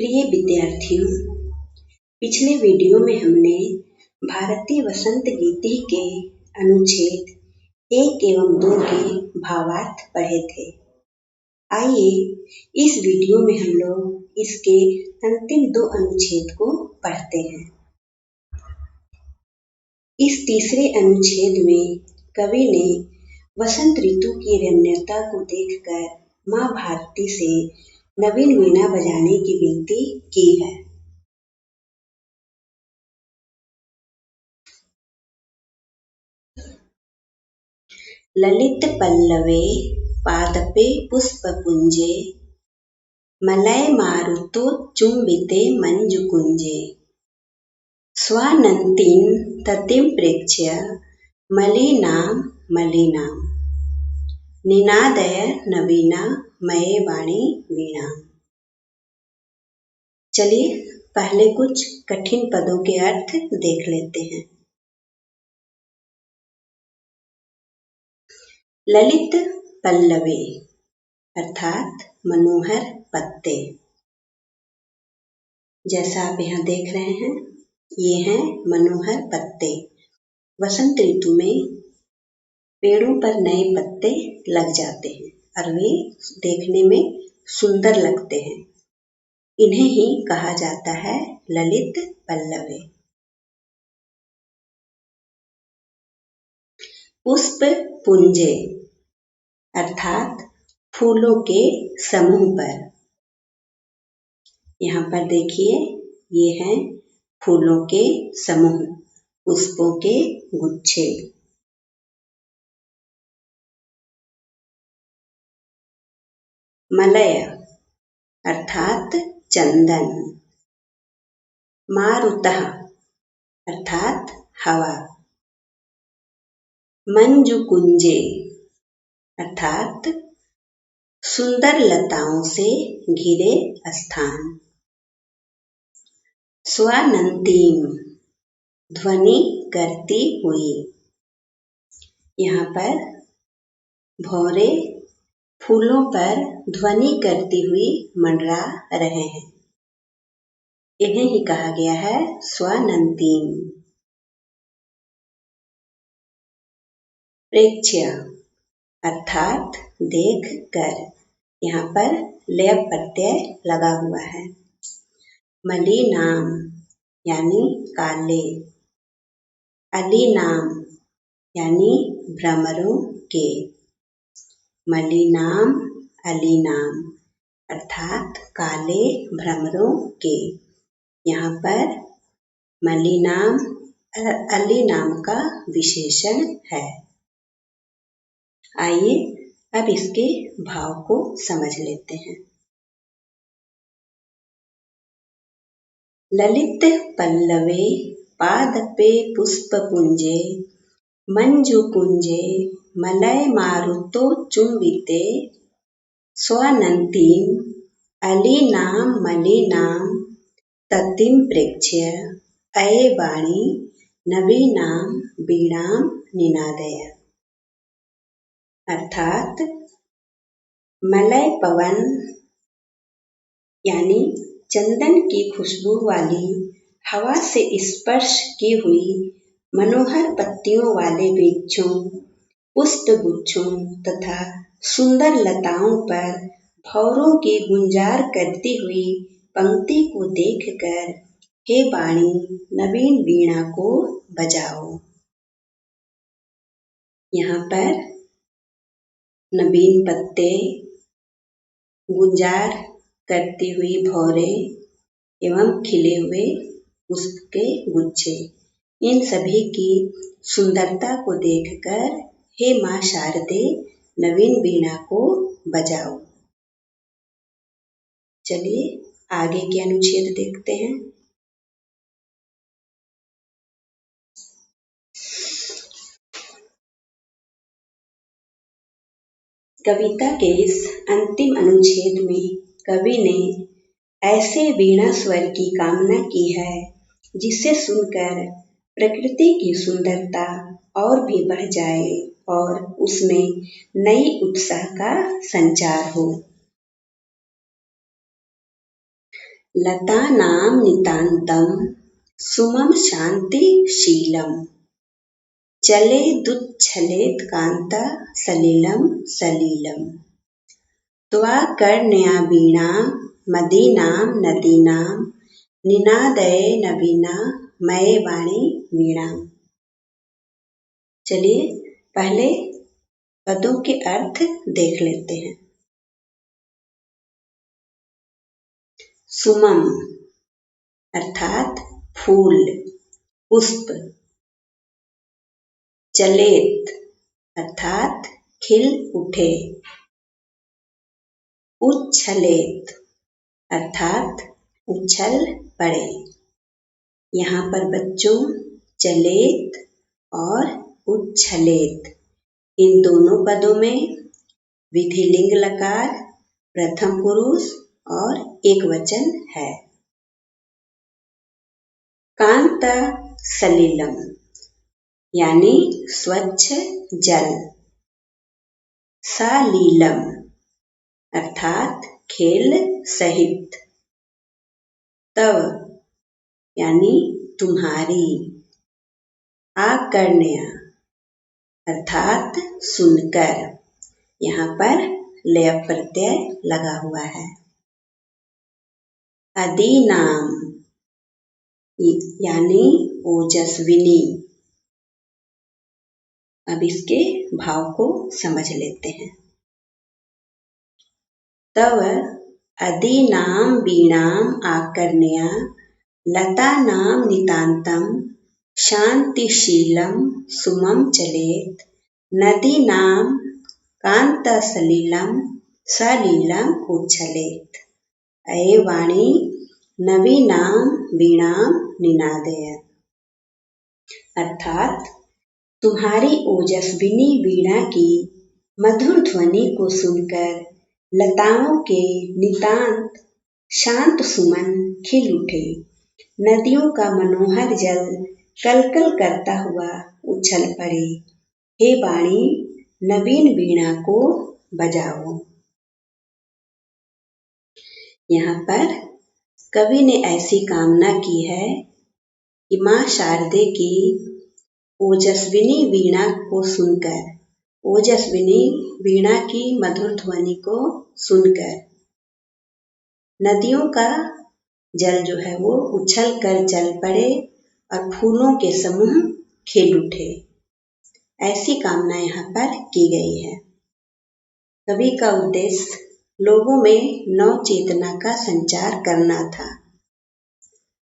प्रिय विद्यार्थियों, पिछले वीडियो में हमने भारतीय वसंत गीति के अनुच्छेद 1 एवं 2 के भावार्थ पढ़े थे। आइए इस वीडियो में हम लोग इसके अंतिम 2 अनुच्छेद को पढ़ते हैं। इस तीसरे अनुच्छेद में कवि ने वसंत ऋतु की रम्यता को देखकर माँ भारती से नवीन वीणा बजाने की विनती की है। ललित पल्लवे पादपे पुष्पपुञ्जे मलय मारुतो चुम्बिते मञ्जुकुञ्जे स्वानन्तीं ततिं प्रेक्ष्य मलिनां निनादय नवीना मये वाणी वीणा। चलिए पहले कुछ कठिन पदों के अर्थ देख लेते हैं। ललित पल्लवे अर्थात मनोहर पत्ते। जैसा आप यहाँ देख रहे हैं, ये हैं मनोहर पत्ते। वसंत ऋतु में पेड़ों पर नए पत्ते लग जाते हैं और वे देखने में सुंदर लगते हैं। इन्हें ही कहा जाता है ललित पल्लवे। पुष्प पुंजे अर्थात फूलों के समूह पर। यहाँ पर देखिए, ये हैं फूलों के समूह, पुष्पों के गुच्छे। मलय अर्थात चंदन। मारुतः अर्थात हवा। मंजुकुंजे अर्थात सुंदर लताओं से घिरे स्थान। स्वानंतीम ध्वनि करती हुई। यहाँ पर भौरे फूलों पर ध्वनि करती हुई मंडरा रहे हैं। इन्हें ही कहा गया है स्वानंतीम। प्रेक्ष्य अर्थात देख कर। यहाँ पर लेप प्रत्यय लगा हुआ है। मलिनाम यानी काले। अलीनाम यानी भ्रमरों के। मलिनाम अलीनाम अर्थात काले भ्रमरों के। यहाँ पर मलिनाम अलीनाम का विशेषण है। आइए अब इसके भाव को समझ लेते हैं। ललित पल्लवे पादपे पुष्पपुञ्जे मञ्जुकुञ्जे मलय मारुतो चुम्बिते स्वानन्तीं अलीनां मलिनां ततिं प्रेक्ष्य अये वाणी नवीनां वीणां निनादय। अर्थात मलय पवन यानी चंदन की खुशबू वाली हवा से स्पर्श की हुई मनोहर पत्तियों वाले वृक्षों, पुष्प गुच्छों तथा सुंदर लताओं पर भौरों की गुंजार करती हुई पंक्ति को देखकर हे वाणी नवीन वीणा को बजाओ। यहाँ पर नवीन पत्ते, गुंजार करती हुई भौरे एवं खिले हुए पुष्प के गुच्छे, इन सभी की सुंदरता को देखकर हे माँ शारदे नवीन वीणा को बजाओ। चलिए आगे के अनुच्छेद देखते हैं। कविता के इस अंतिम अनुच्छेद में कवि ने ऐसे वीणा स्वर की कामना की है जिसे सुनकर प्रकृति की सुंदरता और भी बढ़ जाए और उसमें नई उत्साह का संचार हो। लतानां नितान्तं सुमं शान्तिशीलं चलेदुच्छलेत् कान्ता सलिलं सलीलम् त्वाकर्ण्या वीणां मदीनां नदीनां निनादये नवीना मये वाणी वीणा। चलिए पहले पदों के अर्थ देख लेते हैं। सुमम अर्थात फूल, पुष्प। चलेत अर्थात खिल उठे। उच्छलेत अर्थात उछल पड़े। यहाँ पर बच्चों चलेत और उच्छलेत इन दोनों पदों में विधिलिंग लकार, प्रथम पुरुष और एकवचन है। कांता सलिलम यानी स्वच्छ जल। सलीलम अर्थात खेल सहित। तव यानी तुम्हारी। आकर्ण्य अर्थात सुनकर। यहाँ पर लय प्रत्यय लगा हुआ है। अदीनाम यानी ओजस्विनी। अब इसके भाव को समझ लेते हैं। तव अदीनां वीणां आकर्ण्य लतानां नितान्तं शान्तिशीलं सुमं चलेत् नदीनां कान्तसलिलं सलिलम् उच्छलेत् अये वाणी नवीनां वीणां निनादय। अर्थात तुम्हारी ओजस्विनी वीणा की मधुर ध्वनि को सुनकर लताओं के नितांत शांत सुमन खिल उठे। नदियों का मनोहर जल कलकल करता हुआ उछल पड़े। हे वाणी नवीन वीणा को बजाओ। यहाँ पर कवि ने ऐसी कामना की है कि माँ शारदे की ओजस्विनी वीणा को सुनकर, ओजस्विनी वीणा की मधुर ध्वनि को सुनकर नदियों का जल जो है वो उछल कर चल पड़े और फूलों के समूह खिल उठे। ऐसी कामना यहाँ पर की गई है। कवि का उद्देश्य लोगों में नव चेतना का संचार करना था।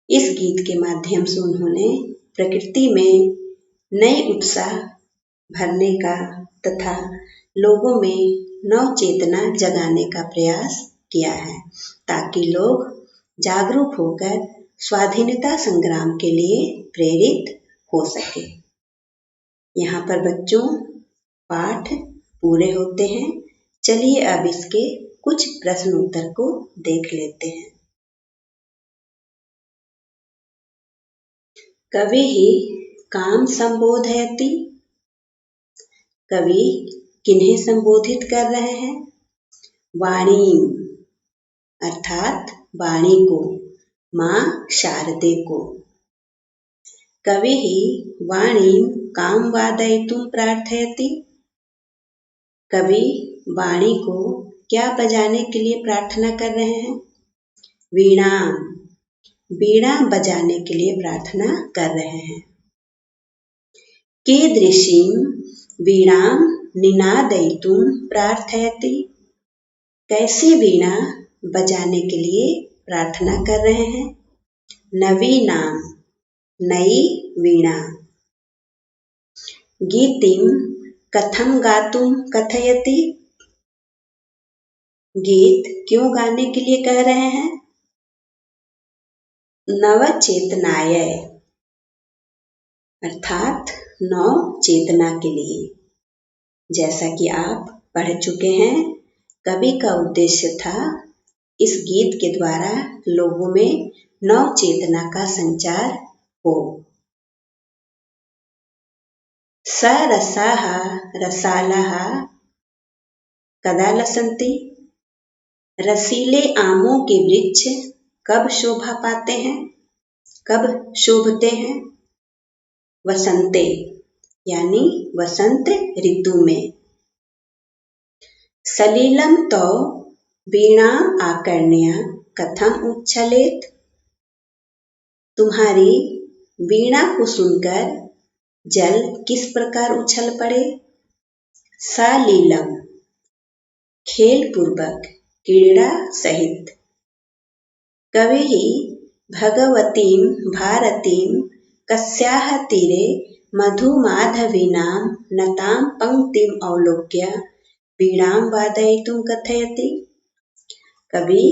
इस गीत के माध्यम से उन्होंने प्रकृति में नए उत्साह भरने का तथा लोगों में नव चेतना जगाने का प्रयास किया है, ताकि लोग जागरूक होकर स्वाधीनता संग्राम के लिए प्रेरित हो सके। यहाँ पर बच्चों पाठ पूरे होते हैं। चलिए अब इसके कुछ प्रश्न उत्तर को देख लेते हैं। कवि ही काम संबोधयति। कवि किन्हें संबोधित कर रहे हैं? वाणी अर्थात वाणी को, माँ शारदे को। कवि ही वाणी काम वादयितुं प्रार्थयति। कवि वाणी को क्या बजाने के लिए प्रार्थना कर रहे हैं? वीणा, वीणा बजाने के लिए प्रार्थना कर रहे हैं। कीदृशीं वीणां निनादयितुं प्रार्थयति। कैसी वीणा बजाने के लिए प्रार्थना कर रहे हैं? नवीनां, नई वीणा। गीतिं कथं गातुं कथयति। गीत क्यों गाने के लिए कह रहे हैं? नवचेतनाय अर्थात नव चेतना के लिए। जैसा कि आप पढ़ चुके हैं, कवि का उद्देश्य था इस गीत के द्वारा लोगों में नव चेतना का संचार हो। सरसाः रसालाः कदा लसन्ति। रसीले आमों के वृक्ष कब शोभा पाते हैं, कब शोभते हैं? वसंते यानी वसंत ऋतु में। सलिलं तौ वीणाम् आकर्ण्य कथम उच्छलेत। तुम्हारी वीणा को सुनकर जल किस प्रकार उछल पड़े। सलीलम खेल पूर्वक, क्रीड़ा सहित। कविः भगवतीं भारतीं कस्याः तीरे मधुमाधवीनां नतां पंक्तिम् अवलोक्य वीणां वादयितुं कथयति। कवि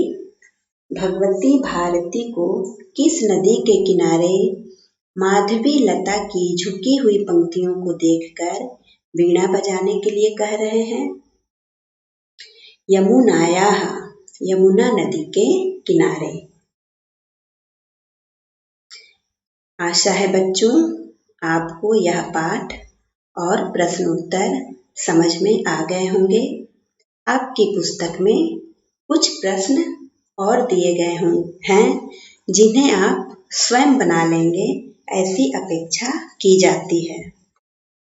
भगवती भारती को किस नदी के किनारे माधवी लता की झुकी हुई पंक्तियों को देखकर वीणा बजाने के लिए कह रहे हैं। यमुनायाः यमुना नदी के किनारे। आशा है बच्चों आपको यह पाठ और प्रश्नोत्तर समझ में आ गए होंगे। आपकी पुस्तक में कुछ प्रश्न और दिए गए हैं जिन्हें आप स्वयं बना लेंगे, ऐसी अपेक्षा की जाती है।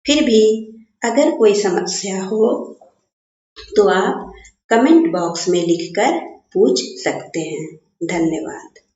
फिर भी अगर कोई समस्या हो तो आप कमेंट बॉक्स में लिखकर पूछ सकते हैं। धन्यवाद।